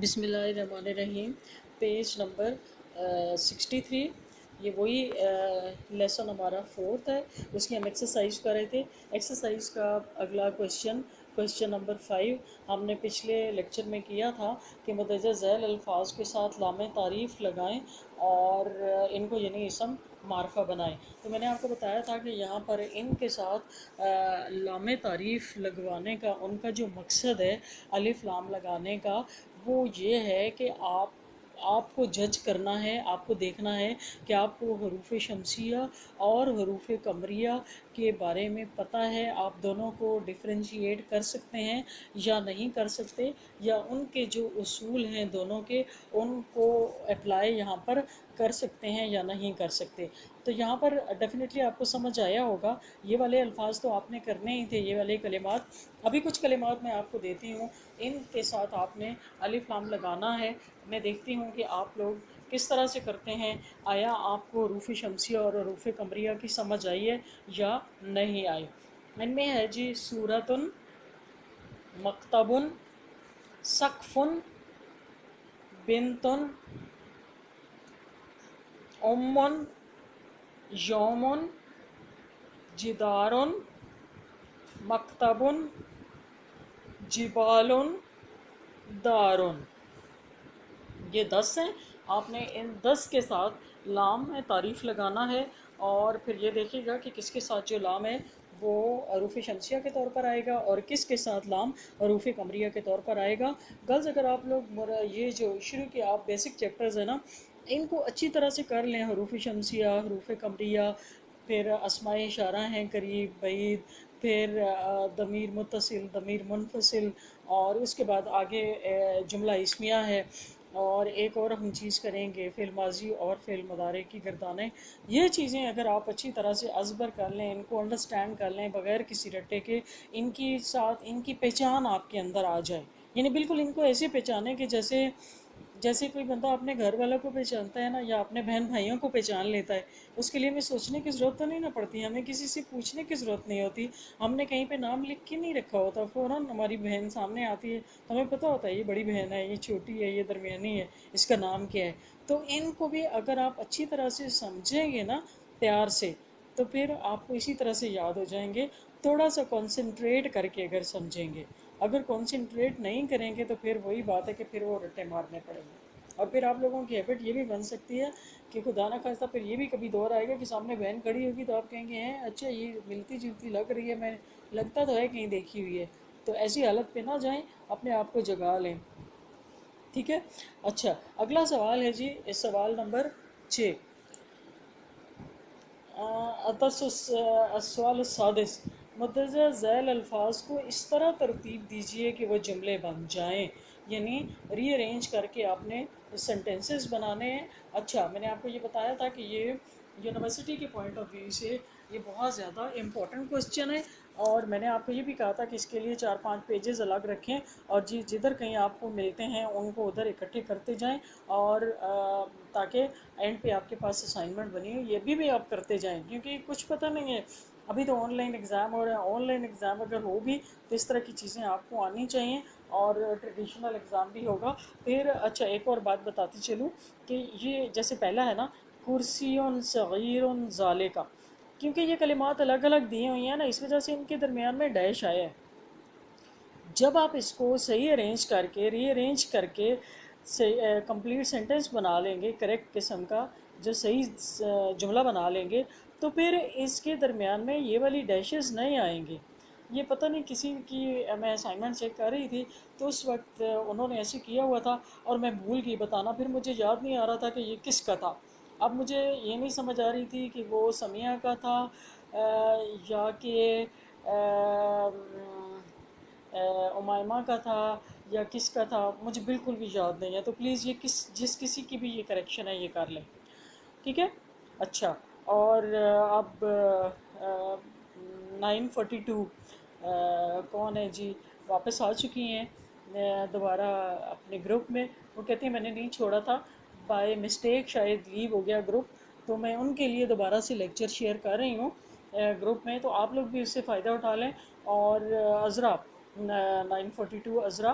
بسم اللہ الرحمن الرحیم۔ پیج نمبر 63، یہ وہی لیسن ہمارا 4 ہے، اس کی ہم ایکسرسائز کر رہے تھے۔ ایکسرسائز کا اگلا کویشچن نمبر 5 ہم نے پچھلے لیکچر میں کیا تھا کہ مندرجہ ذیل الفاظ کے ساتھ لام تعریف لگائیں اور ان کو یعنی اسم معرفہ بنائیں۔ تو میں نے آپ کو بتایا تھا کہ یہاں پر ان کے ساتھ لام تعریف لگوانے کا ان کا جو مقصد ہے الف لام لگانے کا، وہ یہ ہے کہ آپ کو جج کرنا ہے، آپ کو دیکھنا ہے کہ آپ کو حروف شمسیہ اور حروف قمریہ کے بارے میں پتہ ہے، آپ دونوں کو ڈفرینشیٹ کر سکتے ہیں یا نہیں کر سکتے، یا ان کے جو اصول ہیں دونوں کے ان کو اپلائی یہاں پر کر سکتے ہیں یا نہیں کر سکتے۔ تو یہاں پر ڈیفینیٹلی آپ کو سمجھ آیا ہوگا، یہ والے الفاظ تو آپ نے کرنے ہی تھے، یہ والے کلمات۔ ابھی کچھ کلمات میں آپ کو دیتی ہوں، ان کے ساتھ آپ نے الف لام لگانا ہے۔ میں دیکھتی ہوں کہ آپ لوگ کس طرح سے کرتے ہیں، آیا آپ کو حروف شمسیہ اور حروف قمریہ کی سمجھ آئی ہے یا نہیں آئی۔ ان میں ہے جی سورۃ، مکتب، سقف، بنت، ام، یوم، جدار، مکتب، جبال، دار۔ یہ 10 ہیں، آپ نے ان 10 کے ساتھ لام میں تعریف لگانا ہے، اور پھر یہ دیکھیے گا کہ کس کے ساتھ جو لام ہے وہ حروف شمسیہ کے طور پر آئے گا اور کس کے ساتھ لام حروف قمریہ کے طور پر آئے گا۔ گرلز اگر آپ لوگ یہ جو شروع کے آپ بیسک چیپٹرز ہیں نا، ان کو اچھی طرح سے کر لیں، حروف شمسیہ، حروف قمریہ، پھر اسماء اشارہ ہیں قریب بعید، پھر ضمیر متصل، ضمیر منفصل، اور اس کے بعد آگے جملہ اسمیہ ہے، اور ایک اور ہم چیز کریں گے فعل ماضی اور فعل مضارع کی گردانیں۔ یہ چیزیں اگر آپ اچھی طرح سے ازبر کر لیں، ان کو انڈرسٹینڈ کر لیں بغیر کسی رٹے کے، ان کی ساتھ ان کی پہچان آپ کے اندر آ جائے، یعنی بالکل ان کو ایسے پہچانیں کہ جیسے کوئی بندہ اپنے گھر والوں کو پہچانتا ہے نا، یا اپنے بہن بھائیوں کو پہچان لیتا ہے، اس کے لیے ہمیں سوچنے کی ضرورت تو نہیں نہ پڑتی، ہمیں کسی سے پوچھنے کی ضرورت نہیں ہوتی، ہم نے کہیں پہ نام لکھ کے نہیں رکھا ہوتا، فوراً ہماری بہن سامنے آتی ہے، ہمیں پتہ ہوتا ہے یہ بڑی بہن ہے، یہ چھوٹی ہے، یہ درمیانی ہے، اس کا نام کیا ہے۔ تو ان کو بھی اگر آپ اچھی طرح سے سمجھیں گے نا پیار سے، تو پھر آپ کو اسی طرح سے یاد ہو جائیں گے، تھوڑا سا کنسنٹریٹ کر کے اگر سمجھیں گے۔ اگر کنسنٹریٹ نہیں کریں گے تو پھر وہی بات ہے کہ پھر وہ رٹے مارنے پڑیں گے، اور پھر آپ لوگوں کی ہیبٹ یہ بھی بن سکتی ہے کہ خدا نہ خواستہ پھر یہ بھی کبھی دور آئے گا کہ سامنے بہن کھڑی ہوگی تو آپ کہیں گے ہیں اچھا یہ ملتی جلتی لگ رہی ہے، میں لگتا تو ہے کہیں دیکھی ہوئی ہے۔ تو ایسی حالت پہ نہ جائیں، اپنے آپ کو جگا لیں، ٹھیک ہے۔ اچھا، اگلا سوال ہے جی سوال نمبر 6۔ السؤال السادس، مندرجہ ذیل الفاظ کو اس طرح ترتیب دیجیے کہ وہ جملے بن جائیں، یعنی ری ارینج کر کے آپ نے سینٹنسز بنانے ہیں۔ اچھا، میں نے آپ کو یہ بتایا تھا کہ یہ یونیورسٹی کے پوائنٹ آف ویو سے یہ بہت زیادہ امپورٹنٹ کوسچن ہے، اور میں نے آپ کو یہ بھی کہا تھا کہ اس کے لیے 4-5 پیجز الگ رکھیں، اور جدھر کہیں آپ کو ملتے ہیں ان کو ادھر اکٹھے کرتے جائیں، اور تاکہ اینڈ پہ آپ کے پاس اسائنمنٹ بنی ہو، یہ بھی آپ کرتے جائیں، کیونکہ کچھ پتہ نہیں ہے، ابھی تو آن لائن ایگزام ہو رہا ہے، آن لائن ایگزام اگر ہو بھی تو اس طرح کی چیزیں آپ کو آنی چاہیے، اور ٹریڈیشنل ایگزام بھی ہوگا پھر۔ اچھا، ایک اور بات بتاتی چلوں کہ یہ جیسے پہلا ہے نا کرسی صغیر ذالکا، کیونکہ یہ کلمات الگ الگ دی ہوئی ہیں نا، اس وجہ سے ان کے درمیان میں ڈیش آیا ہے۔ جب آپ اس کو صحیح ارینج کر کے ری ارینج کر کے کمپلیٹ سینٹنس بنا لیں گے کریکٹ قسم کا، جو صحیح جملہ بنا لیں گے، تو پھر اس کے درمیان میں یہ والی ڈیشز نہیں آئیں گے۔ یہ پتہ نہیں کسی کی میں اسائنمنٹ چیک کر رہی تھی تو اس وقت انہوں نے ایسے کیا ہوا تھا اور میں بھول گئی بتانا، پھر مجھے یاد نہیں آ رہا تھا کہ یہ کس کا تھا۔ اب مجھے یہ نہیں سمجھ آ رہی تھی کہ وہ سمیہ کا تھا یا کہ امائمہ کا تھا یا کس کا تھا، مجھے بالکل بھی یاد نہیں ہے، تو پلیز یہ جس کسی کی بھی یہ کریکشن ہے یہ کر لیں، ٹھیک ہے۔ اچھا، اور اب 942 کون ہے جی، واپس آ چکی ہیں دوبارہ اپنے گروپ میں، وہ کہتی ہیں میں نے نہیں چھوڑا تھا، بائی مسٹیک شاید لیو ہو گیا گروپ، تو میں ان کے لیے دوبارہ سے لیکچر شیئر کر رہی ہوں گروپ میں، تو آپ لوگ بھی اس سے فائدہ اٹھا لیں۔ اور عذرا 942 عذرا،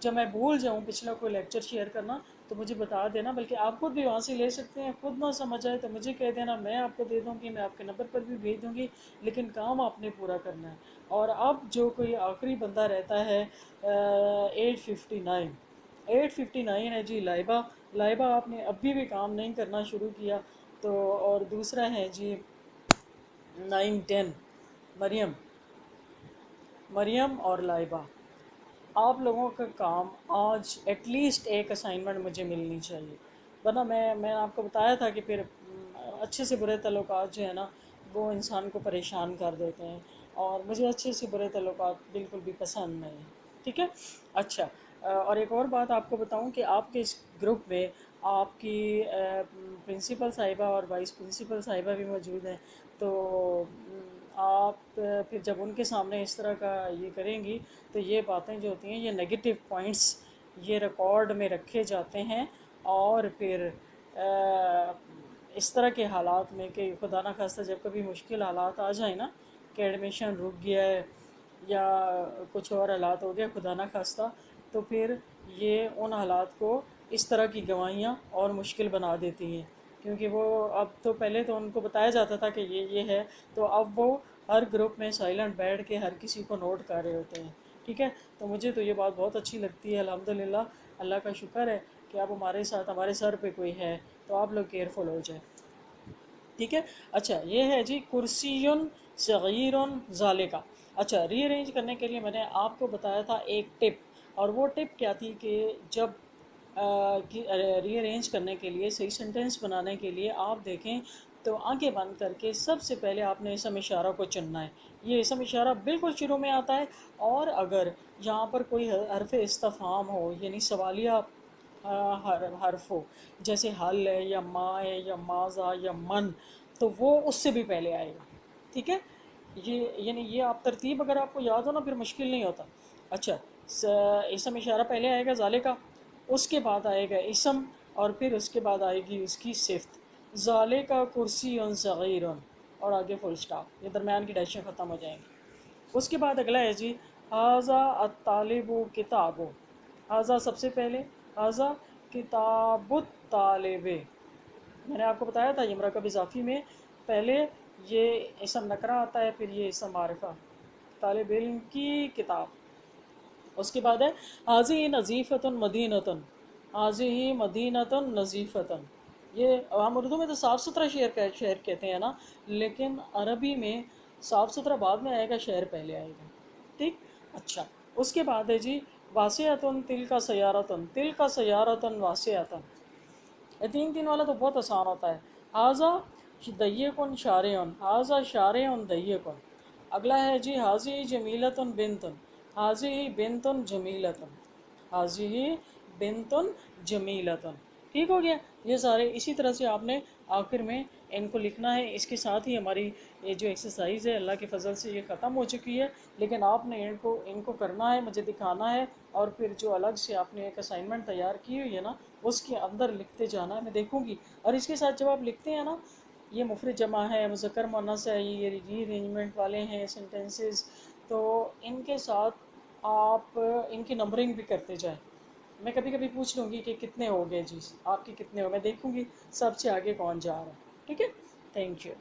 جب میں بھول جاؤں پچھلا کوئی لیکچر شیئر کرنا تو مجھے بتا دینا، بلکہ آپ خود بھی وہاں سے لے سکتے ہیں، خود نہ سمجھ آئے تو مجھے کہہ دینا، میں آپ کو دے دوں گی، میں آپ کے نمبر پر بھی بھیج دوں گی، لیکن کام آپ نے پورا کرنا ہے۔ اور اب جو کوئی آخری بندہ رہتا ہے 859، 859 ہے جی لائبہ، لائبہ آپ نے ابھی بھی کام نہیں کرنا شروع کیا تو، اور دوسرا ہے جی 910 مریم، مریم اور لائبہ، آپ لوگوں کا کام آج ایٹ لیسٹ ایک اسائنمنٹ مجھے ملنی چاہیے، ورنہ میں آپ کو بتایا تھا کہ پھر اچھے سے برے تعلقات جو ہے نا وہ انسان کو پریشان کر دیتے ہیں، اور مجھے اچھے سے برے تعلقات بالکل بھی پسند نہیں ہیں، ٹھیک ہے؟ اچھا، اور ایک اور بات آپ کو بتاؤں کہ آپ کے اس گروپ میں آپ کی پرنسپل صاحبہ اور وائس پرنسپل صاحبہ بھی موجود ہیں، تو آپ پھر جب ان کے سامنے اس طرح کا یہ کریں گی تو یہ باتیں جو ہوتی ہیں یہ نگیٹو پوائنٹس یہ ریکارڈ میں رکھے جاتے ہیں، اور پھر اس طرح کے حالات میں کہ خدا نہ خواستہ جب کبھی مشکل حالات آ جائیں نا کہ ایڈمیشن رک گیا ہے یا کچھ اور حالات ہو گیا خدا نہ خواستہ، تو پھر یہ ان حالات کو اس طرح کی گواہیاں اور مشکل بنا دیتی ہیں، کیونکہ وہ اب تو پہلے تو ان کو بتایا جاتا تھا کہ یہ ہے، تو اب وہ ہر گروپ میں سائلنٹ بیٹھ کے ہر کسی کو نوٹ کر رہے ہوتے ہیں، ٹھیک ہے؟ تو مجھے تو یہ بات بہت اچھی لگتی ہے، الحمدللہ، اللہ کا شکر ہے کہ اب ہمارے ساتھ ہمارے سر پہ کوئی ہے، تو آپ لوگ کیئرفل ہو جائیں، ٹھیک ہے؟ اچھا، یہ ہے جی کرسیٌ صغیر ذالکا۔ اچھا، ری ارینج کرنے کے لیے میں نے آپ کو بتایا تھا ایک ٹپ، اور وہ ٹپ کیا تھی کہ جب ری ارینج کرنے کے لیے صحیح سینٹینس بنانے کے لیے آپ دیکھیں تو آنکھیں بند کر کے سب سے پہلے آپ نے اسم اشارہ کو چننا ہے، یہ اسم اشارہ بالکل شروع میں آتا ہے، اور اگر یہاں پر کوئی حرف استفہام ہو یعنی سوالیہ حرف ہو، جیسے حل ہے یا ما ہے یا ماذا یا من، تو وہ اس سے بھی پہلے آئے گا، ٹھیک ہے؟ یہ یعنی یہ آپ ترتیب اگر آپ کو یاد ہو نا پھر مشکل نہیں ہوتا۔ اچھا، اسم اشارہ پہلے آئے گا ذالکا، اس کے بعد آئے گا اسم، اور پھر اس کے بعد آئے گی اس کی صفت، ذالکا کرسی صغیر، اور آگے فل سٹاپ، یہ درمیان کی ڈیشیں ختم ہو جائیں گی۔ اس کے بعد اگلا ہے جی ھذا الطالب کتاب، ھذا سب سے پہلے، ھذا کتاب الطالب، میں نے آپ کو بتایا تھا یہ مرکب اضافی میں پہلے یہ اسم نکرہ آتا ہے، پھر یہ اسم معرفہ، طالب علم کی کتاب۔ اس کے بعد ہے ھذہ نظیفۃ مدینۃ، ھذہ مدینۃ نظیفۃ، یہ ہم اردو میں تو صاف ستھرا شہر کہتے ہیں نا، لیکن عربی میں صاف ستھرا بعد میں آئے گا، شہر پہلے آئے گا، ٹھیک؟ اچھا، اس کے بعد ہے جی واسعۃ تلک سیارۃ، تلک سیارۃ واسعۃ، یہ تین والا تو بہت آسان ہوتا ہے، ھذا ضیق شارع، ھذا شارع ضیق۔ اگلا ہے جی ھذہ جمیلۃ بنت، ھذہ بنت جمیلۃ، ھذہ بنت جمیلۃ، ٹھیک ہو گیا؟ یہ سارے اسی طرح سے آپ نے آخر میں ان کو لکھنا ہے۔ اس کے ساتھ ہی ہماری یہ جو ایکسرسائز ہے اللہ کے فضل سے یہ ختم ہو چکی ہے، لیکن آپ نے ان کو کرنا ہے، مجھے دکھانا ہے، اور پھر جو الگ سے آپ نے ایک اسائنمنٹ تیار کی ہوئی ہے نا اس کے اندر لکھتے جانا ہے، میں دیکھوں گی۔ اور اس کے ساتھ جب آپ لکھتے ہیں نا، یہ مفرد جمع ہے، مذکر مؤنث ہے، یہ ری ارینجمنٹ والے ہیں سینٹینسز، تو ان کے ساتھ آپ ان کی نمبرنگ بھی کرتے جائیں۔ میں کبھی کبھی پوچھ لوں گی کہ کتنے ہو گئے جی، آپ کے کتنے ہو، میں دیکھوں گی سب سے آگے کون جا رہا ہے، ٹھیک ہے؟ Thank you.